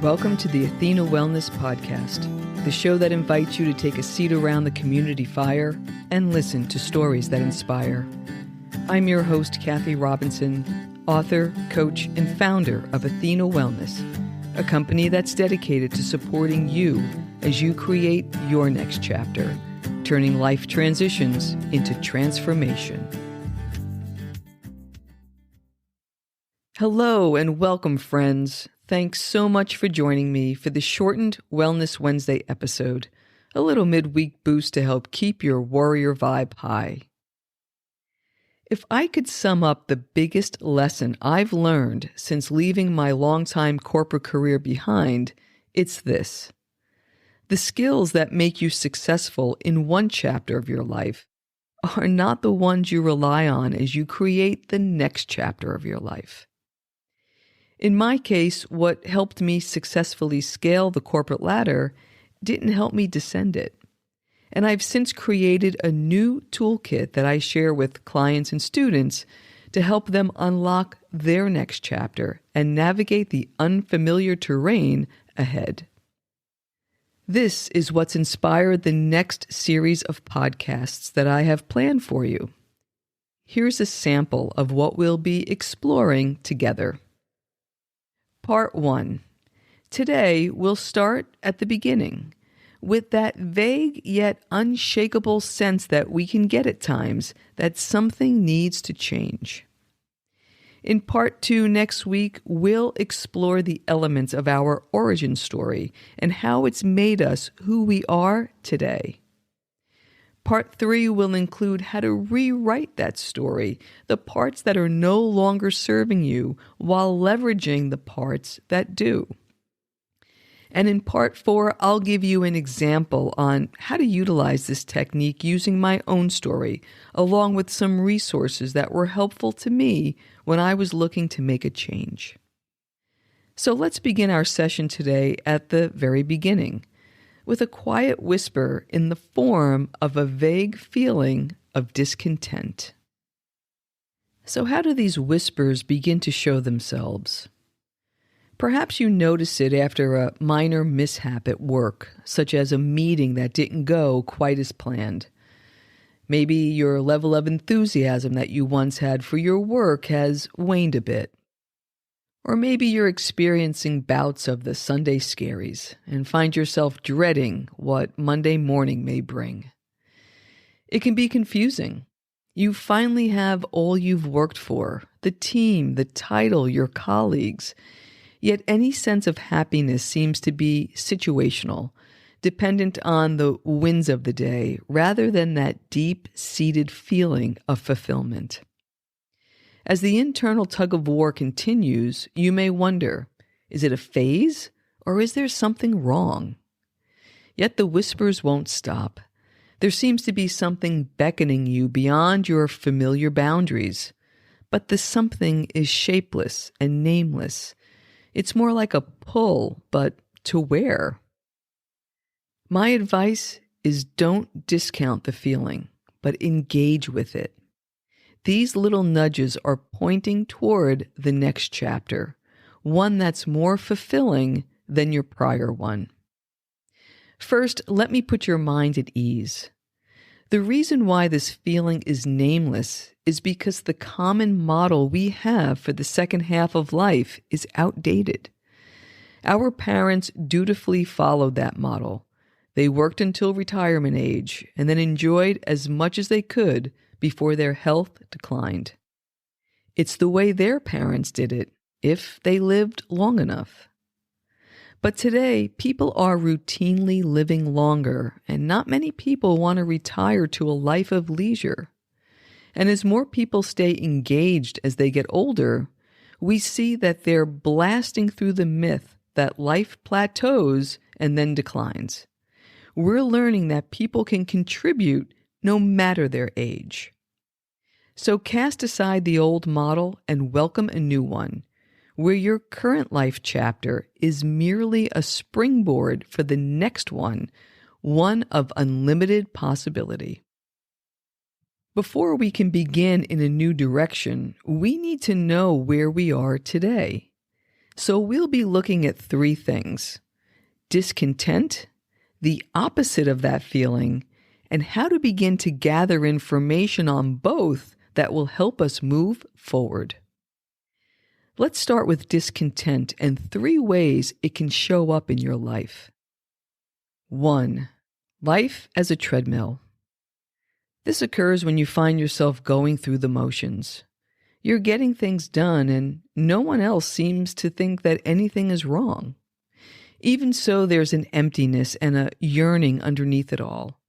Welcome to the Athena Wellness Podcast, the show that invites you to take a seat around the community fire and listen to stories that inspire. I'm your host, Kathy Robinson, author, coach, and founder of Athena Wellness, a company that's dedicated to supporting you as you create your next chapter, turning life transitions into transformation. Hello and welcome, friends. Thanks so much for joining me for the shortened Wellness Wednesday episode, a little midweek boost to help keep your warrior vibe high. If I could sum up the biggest lesson I've learned since leaving my longtime corporate career behind, it's this. The skills that make you successful in one chapter of your life are not the ones you rely on as you create the next chapter of your life. In my case, what helped me successfully scale the corporate ladder didn't help me descend it. And I've since created a new toolkit that I share with clients and students to help them unlock their next chapter and navigate the unfamiliar terrain ahead. This is what's inspired the next series of podcasts that I have planned for you. Here's a sample of what we'll be exploring together. Part 1. Today, we'll start at the beginning, with that vague yet unshakable sense that we can get at times that something needs to change. In Part 2 next week, we'll explore the elements of our origin story and how it's made us who we are today. Part 3 will include how to rewrite that story, the parts that are no longer serving you while leveraging the parts that do. And in Part 4, I'll give you an example on how to utilize this technique using my own story, along with some resources that were helpful to me when I was looking to make a change. So let's begin our session today at the very beginning, with a quiet whisper in the form of a vague feeling of discontent. So how do these whispers begin to show themselves? Perhaps you notice it after a minor mishap at work, such as a meeting that didn't go quite as planned. Maybe your level of enthusiasm that you once had for your work has waned a bit. Or maybe you're experiencing bouts of the Sunday scaries and find yourself dreading what Monday morning may bring. It can be confusing. You finally have all you've worked for, the team, the title, your colleagues. Yet any sense of happiness seems to be situational, dependent on the winds of the day, rather than that deep-seated feeling of fulfillment. As the internal tug-of-war continues, you may wonder, is it a phase or is there something wrong? Yet the whispers won't stop. There seems to be something beckoning you beyond your familiar boundaries, but the something is shapeless and nameless. It's more like a pull, but to where? My advice is don't discount the feeling, but engage with it. These little nudges are pointing toward the next chapter, one that's more fulfilling than your prior one. First, let me put your mind at ease. The reason why this feeling is nameless is because the common model we have for the second half of life is outdated. Our parents dutifully followed that model. They worked until retirement age and then enjoyed as much as they could before their health declined. It's the way their parents did it, if they lived long enough. But today, people are routinely living longer, and not many people want to retire to a life of leisure. And as more people stay engaged as they get older, we see that they're blasting through the myth that life plateaus and then declines. We're learning that people can contribute no matter their age. So cast aside the old model and welcome a new one, where your current life chapter is merely a springboard for the next one of unlimited possibility. Before we can begin in a new direction, we need to know where we are today. So we'll be looking at three things: discontent, the opposite of that feeling, and how to begin to gather information on both that will help us move forward. Let's start with discontent and three ways it can show up in your life. 1. Life as a treadmill. This occurs when you find yourself going through the motions. You're getting things done and no one else seems to think that anything is wrong. Even so, there's an emptiness and a yearning underneath it all.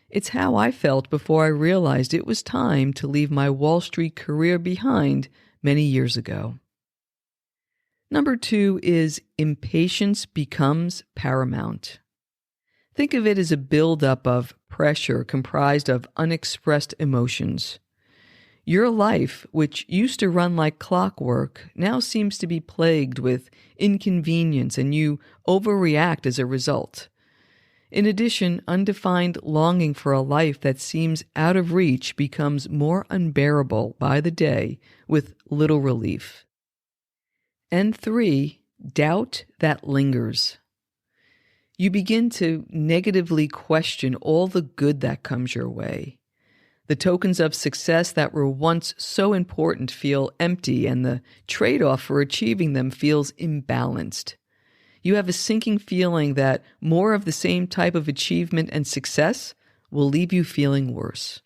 It's how I felt before I realized it was time to leave my Wall Street career behind many years ago. Number 2 is impatience becomes paramount. Think of it as a buildup of pressure comprised of unexpressed emotions. Your life, which used to run like clockwork, now seems to be plagued with inconvenience, and you overreact as a result. In addition, undefined longing for a life that seems out of reach becomes more unbearable by the day with little relief. And 3, doubt that lingers. You begin to negatively question all the good that comes your way. The tokens of success that were once so important feel empty, and the trade-off for achieving them feels imbalanced. You have a sinking feeling that more of the same type of achievement and success will leave you feeling worse.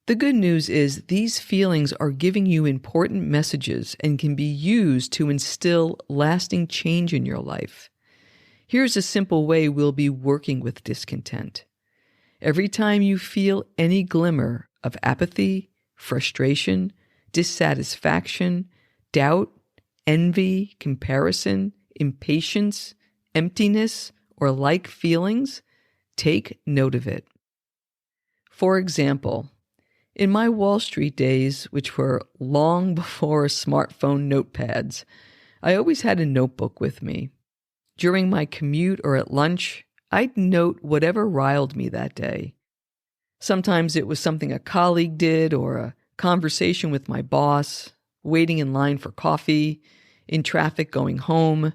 The good news is these feelings are giving you important messages and can be used to instill lasting change in your life. Here's a simple way we'll be working with discontent. Every time you feel any glimmer of apathy, frustration, dissatisfaction, doubt, envy, comparison, impatience, emptiness, or like feelings, take note of it. For example, in my Wall Street days, which were long before smartphone notepads, I always had a notebook with me. During my commute or at lunch, I'd note whatever riled me that day. Sometimes it was something a colleague did, or a conversation with my boss, waiting in line for coffee, in traffic going home.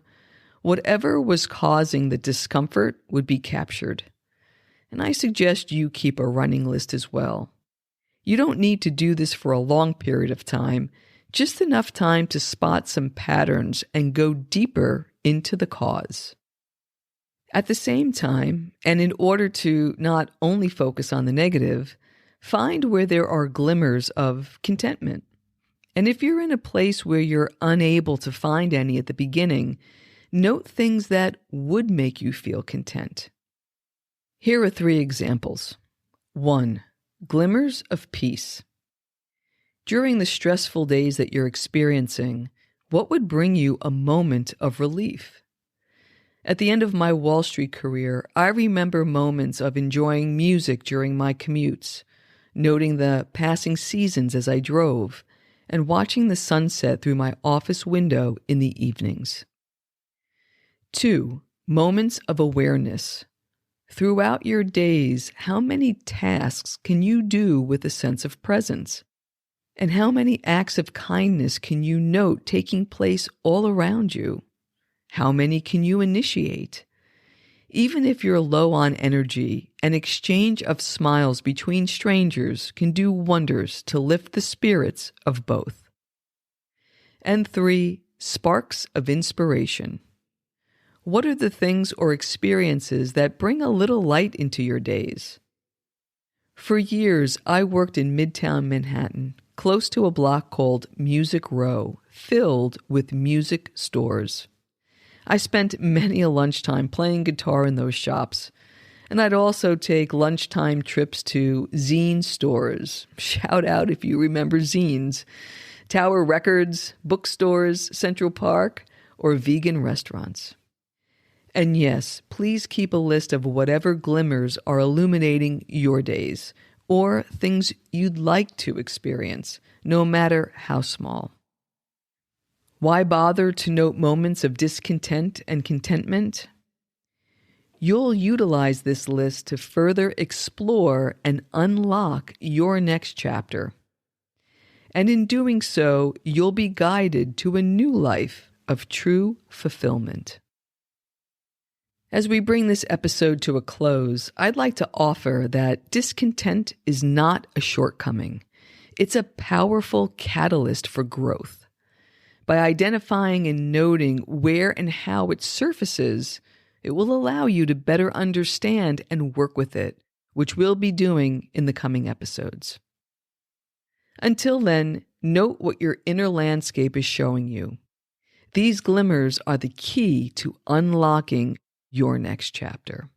Whatever was causing the discomfort would be captured. And I suggest you keep a running list as well. You don't need to do this for a long period of time, just enough time to spot some patterns and go deeper into the cause. At the same time, and in order to not only focus on the negative, find where there are glimmers of contentment. And if you're in a place where you're unable to find any at the beginning, note things that would make you feel content. Here are 3 examples. 1. Glimmers of peace. During the stressful days that you're experiencing, what would bring you a moment of relief? At the end of my Wall Street career, I remember moments of enjoying music during my commutes, noting the passing seasons as I drove, and watching the sunset through my office window in the evenings. 2. Moments of awareness. Throughout your days, how many tasks can you do with a sense of presence? And how many acts of kindness can you note taking place all around you? How many can you initiate? Even if you're low on energy, an exchange of smiles between strangers can do wonders to lift the spirits of both. And 3, sparks of inspiration. What are the things or experiences that bring a little light into your days? For years, I worked in Midtown Manhattan, close to a block called Music Row, filled with music stores. I spent many a lunchtime playing guitar in those shops, and I'd also take lunchtime trips to zine stores. Shout out if you remember zines. Tower Records, bookstores, Central Park, or vegan restaurants. And yes, please keep a list of whatever glimmers are illuminating your days, or things you'd like to experience, no matter how small. Why bother to note moments of discontent and contentment? You'll utilize this list to further explore and unlock your next chapter. And in doing so, you'll be guided to a new life of true fulfillment. As we bring this episode to a close, I'd like to offer that discontent is not a shortcoming. It's a powerful catalyst for growth. By identifying and noting where and how it surfaces, it will allow you to better understand and work with it, which we'll be doing in the coming episodes. Until then, note what your inner landscape is showing you. These glimmers are the key to unlocking your next chapter.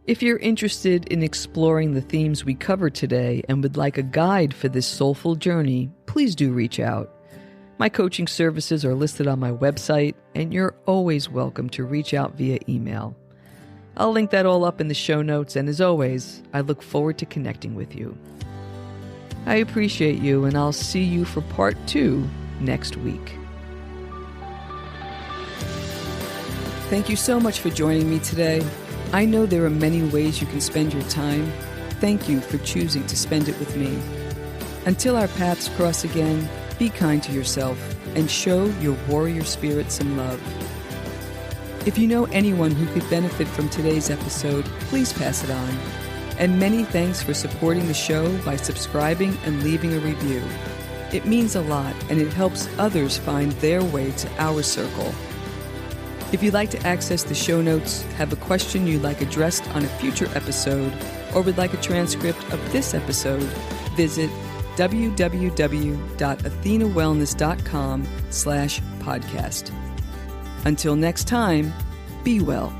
If you're interested in exploring the themes we covered today and would like a guide for this soulful journey, please do reach out. My coaching services are listed on my website, and you're always welcome to reach out via email. I'll link that all up in the show notes, and as always, I look forward to connecting with you. I appreciate you, and I'll see you for part 2 next week. Thank you so much for joining me today. I know there are many ways you can spend your time. Thank you for choosing to spend it with me. Until our paths cross again, be kind to yourself and show your warrior spirit some love. If you know anyone who could benefit from today's episode, please pass it on. And many thanks for supporting the show by subscribing and leaving a review. It means a lot, and it helps others find their way to our circle. If you'd like to access the show notes, have a question you'd like addressed on a future episode, or would like a transcript of this episode, visit www.athenawellness.com/podcast. Until next time, be well.